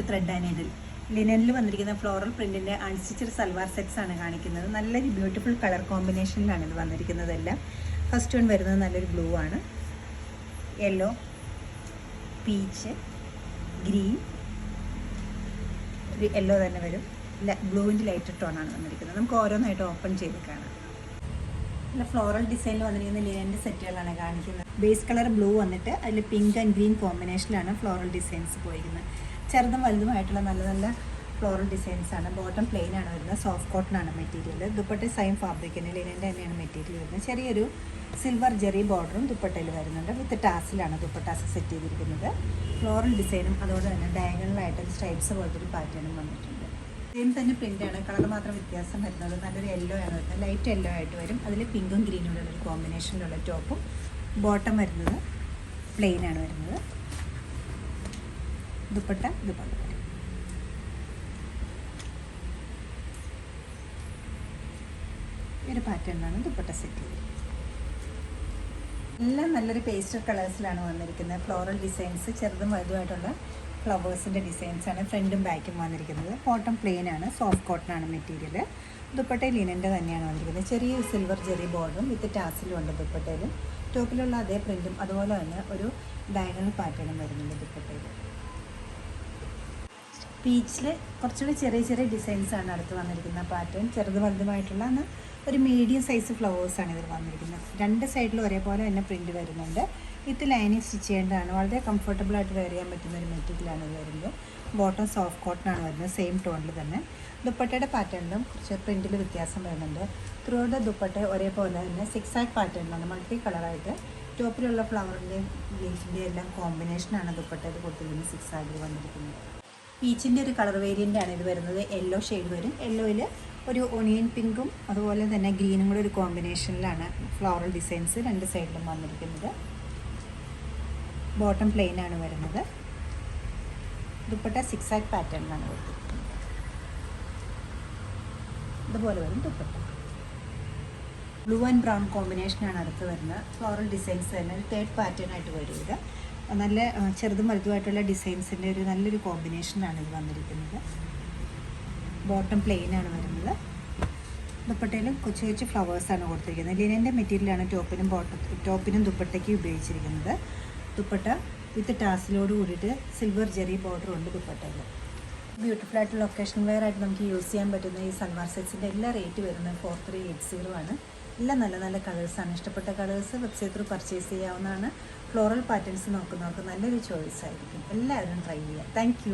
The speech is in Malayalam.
ത്രെഡ് ആൻഡ് നീഡിൽ ലിനനിൽ വന്നിരിക്കുന്ന ഫ്ലോറൽ പ്രിന്റിന്റെ അൺസ്റ്റിച്ചഡ് സൽവാർ സെറ്റ്സ് ആണ് കാണിക്കുന്നത്. നല്ലൊരു ബ്യൂട്ടിഫുൾ കളർ കോമ്പിനേഷനിലാണ് ഇത് വന്നിരിക്കുന്നതെല്ലാം. ഫസ്റ്റ് വൺ വരുന്നത് നല്ലൊരു ബ്ലൂ ആണ്, യെല്ലോ, പീച്ച്, ഗ്രീൻ, ഒരു യെല്ലോ തന്നെ വരും, ബ്ലൂവിൻ്റെ ലൈറ്റ് ടോണാണ് വന്നിരിക്കുന്നത്. നമുക്ക് ഓരോന്നായിട്ട് ഓപ്പൺ ചെയ്ത് കാണാം. നല്ല ഫ്ലോറൽ ഡിസൈനിൽ വന്നിരിക്കുന്ന ലിനൻ്റെ സെറ്റുകളാണ് കാണിക്കുന്നത്. ബേസ് കളർ ബ്ലൂ വന്നിട്ട് അതിൽ പിങ്ക് ആൻഡ് ഗ്രീൻ കോമ്പിനേഷനിലാണ് ഫ്ലോറൽ ഡിസൈൻസ് പോയിരിക്കുന്നത്. ചെറുതും വലുതുമായിട്ടുള്ള നല്ല നല്ല ഫ്ലോറൽ ഡിസൈൻസാണ്. ബോട്ടം പ്ലെയിൻ ആണ് വരുന്നത്, സോഫ്റ്റ് കോട്ടൺ ആണ് മെറ്റീരിയൽ. ദുപ്പട്ട സെയിം ഫാബ്രിക്കിന് ലിനൻ്റെ തന്നെയാണ് മെറ്റീരിയൽ വരുന്നത്. ചെറിയൊരു സിൽവർ ജെറി ബോർഡറും ദുപ്പട്ടയിൽ വരുന്നുണ്ട്. വിത്ത് ടാസിലാണ് ദുപ്പട്ടാസ് സെറ്റ് ചെയ്തിരിക്കുന്നത്. ഫ്ലോറൽ ഡിസൈനും അതുപോലെ തന്നെ ഡയഗണലായിട്ട് സ്ട്രൈപ്സ് പോലത്തെ ഒരു പാറ്റേണും വന്നിട്ടുണ്ട്. സെയിം തന്നെ പ്രിൻ്റാണ്, കളർ മാത്രം വ്യത്യാസം വരുന്നത്. നല്ലൊരു യെല്ലോ ആണ് വരുന്നത്, ലൈറ്റ് യെല്ലോ ആയിട്ട് വരും. അതിൽ പിങ്കും ഗ്രീനും ഉള്ള ഒരു കോമ്പിനേഷനിലുള്ള ടോപ്പും. ബോട്ടം വരുന്നത് പ്ലെയിൻ ആണ് വരുന്നത്. ദുപ്പട്ട ഇതുപോലെ വരും. ഒരു പാറ്റേണിലാണ് ദുപ്പട്ട സെറ്റ് ചെയ്തത്. എല്ലാം നല്ലൊരു പേസ്റ്റൽ കളേഴ്സിലാണ് വന്നിരിക്കുന്നത്. ഫ്ലോറൽ ഡിസൈൻസ്, ചെറുതും വലുതുമായിട്ടുള്ള ഫ്ലവേഴ്സിൻ്റെ ഡിസൈൻസാണ് ഫ്രണ്ടും ബാക്കും വന്നിരിക്കുന്നത്. ബോട്ടം പ്ലെയിൻ ആണ്, സോഫ്റ്റ് കോട്ടൺ ആണ് മെറ്റീരിയൽ. ദുപ്പട്ട ലിനൻ്റെ തന്നെയാണ് വന്നിരിക്കുന്നത്. ചെറിയ സിൽവർ ജെറി ബോർഡറും വിത്ത് ടാസിലും ഉണ്ട് ദുപ്പട്ടയിലും. ടോപ്പിലുള്ള അതേ പ്രിൻറ്റും അതുപോലെ തന്നെ ഒരു ഡയഗണൽ പാറ്റേണും വരുന്നുണ്ട് ദുപ്പട്ടയിൽ. പീച്ചിൽ കുറച്ചുകൂടി ചെറിയ ചെറിയ ഡിസൈൻസാണ് അടുത്ത് വന്നിരിക്കുന്ന പാറ്റേൺ. ചെറുത് വലുതുമായിട്ടുള്ള ഒരു മീഡിയം സൈസ് ഫ്ലവേഴ്സാണ് ഇതിൽ വന്നിരിക്കുന്നത്. രണ്ട് സൈഡിലും ഒരേപോലെ തന്നെ പ്രിൻറ്റ് വരുന്നുണ്ട്. വിത്ത് ലൈനിങ് സ്റ്റിച്ച് ചെയ്യേണ്ടതാണ്. വളരെ കംഫർട്ടബിളായിട്ട് വെയർ ചെയ്യാൻ പറ്റുന്ന ഒരു മെറ്റീരിയലാണ് ഇത് വരുന്നത്. ബോട്ടം സോഫ്റ്റ് കോട്ടൺ ആണ് വരുന്നത്, സെയിം ടോണിൽ തന്നെ. ദുപ്പട്ടയുടെ പാറ്റേണിലും കുറച്ച് പ്രിൻറ്റിൽ വ്യത്യാസം വരുന്നുണ്ട്. ത്രൂ ഔട്ട് ദ ദുപ്പട്ട ഒരേപോലെ തന്നെ സിക്സ് ആക്ക് പാറ്റേണിലാണ്, മൾട്ടി കളറായിട്ട്. ടോപ്പിലുള്ള ഫ്ലവറിൻ്റെയും ലീഫിൻ്റെയും എല്ലാം കോമ്പിനേഷനാണ് ദുപ്പട്ടയിൽ കൊടുത്തിരിക്കുന്നത്. സിക്സ് ആക്കിൽ വന്നിരിക്കുന്നത്. പീച്ചിൻ്റെ ഒരു കളർ വേരിയൻ്റ് ആണ് ഇത് വരുന്നത്. യെല്ലോ ഷെയ്ഡ് വരും. യെല്ലോയിൽ ഒരു ഒണിയൻ പിങ്കും അതുപോലെ തന്നെ ഗ്രീനും കൂടെ ഒരു കോമ്പിനേഷനിലാണ് ഫ്ലോറൽ ഡിസൈൻസ് രണ്ട് സൈഡിലും വന്നിരിക്കുന്നത്. ബോട്ടം പ്ലെയിൻ ആണ് വരുന്നത്. ദുപ്പട്ട സിക്സ് ആക്ക് പാറ്റേണിലാണ് കൊടുത്തിരിക്കുന്നത്. ഇതുപോലെ വരും ദുപ്പട്ട. ബ്ലൂ ആൻഡ് ബ്രൗൺ കോമ്പിനേഷനാണ് അടുത്ത് വരുന്നത്. ഫ്ലോറൽ ഡിസൈൻസ് തന്നെ ഒരു തേർഡ് പാറ്റേൺ ആയിട്ട് വരും ഇത്. നല്ല ചെറുതും വലുതുമായിട്ടുള്ള ഡിസൈൻസിൻ്റെ ഒരു നല്ലൊരു കോമ്പിനേഷനാണ് ഇത് വന്നിരിക്കുന്നത്. ബോട്ടം പ്ലെയിൻ ആണ് വരുന്നത്. ദുപ്പട്ടയിലും കൊച്ചു കൊച്ചു ഫ്ലവേഴ്സാണ് കൊടുത്തിരിക്കുന്നത്. ലിനൻ്റെ മെറ്റീരിയലാണ് ടോപ്പിനും ദുപ്പട്ടയ്ക്കും ഉപയോഗിച്ചിരിക്കുന്നത്. ദുപ്പട്ട വിത്ത് ടാസിലോട് കൂടിയിട്ട് സിൽവർ ജെറി ബോർഡർ ഉണ്ട് ദുപ്പട്ടയിൽ. ബ്യൂട്ടിഫുൾ ആയിട്ടുള്ള ഒക്കേഷൻ വെയർ ആയിട്ട് നമുക്ക് യൂസ് ചെയ്യാൻ പറ്റുന്ന ഈ സൽവാർ സെറ്റ്സിൻ്റെ എല്ലാ റേറ്റ് വരുന്നത് 4380 ആണ്. എല്ലാം നല്ല നല്ല കളേഴ്സാണ്. ഇഷ്ടപ്പെട്ട കളേഴ്സ് വെബ്സൈറ്റ് ത്രൂ പർച്ചേസ് ചെയ്യാവുന്നതാണ്. ഫ്ലോറൽ പാറ്റേൺസ് നോക്കുന്നവർക്ക് നല്ലൊരു ചോയ്സ് ആയിരിക്കും. എല്ലാവരും ട്രൈ ചെയ്യുക. താങ്ക്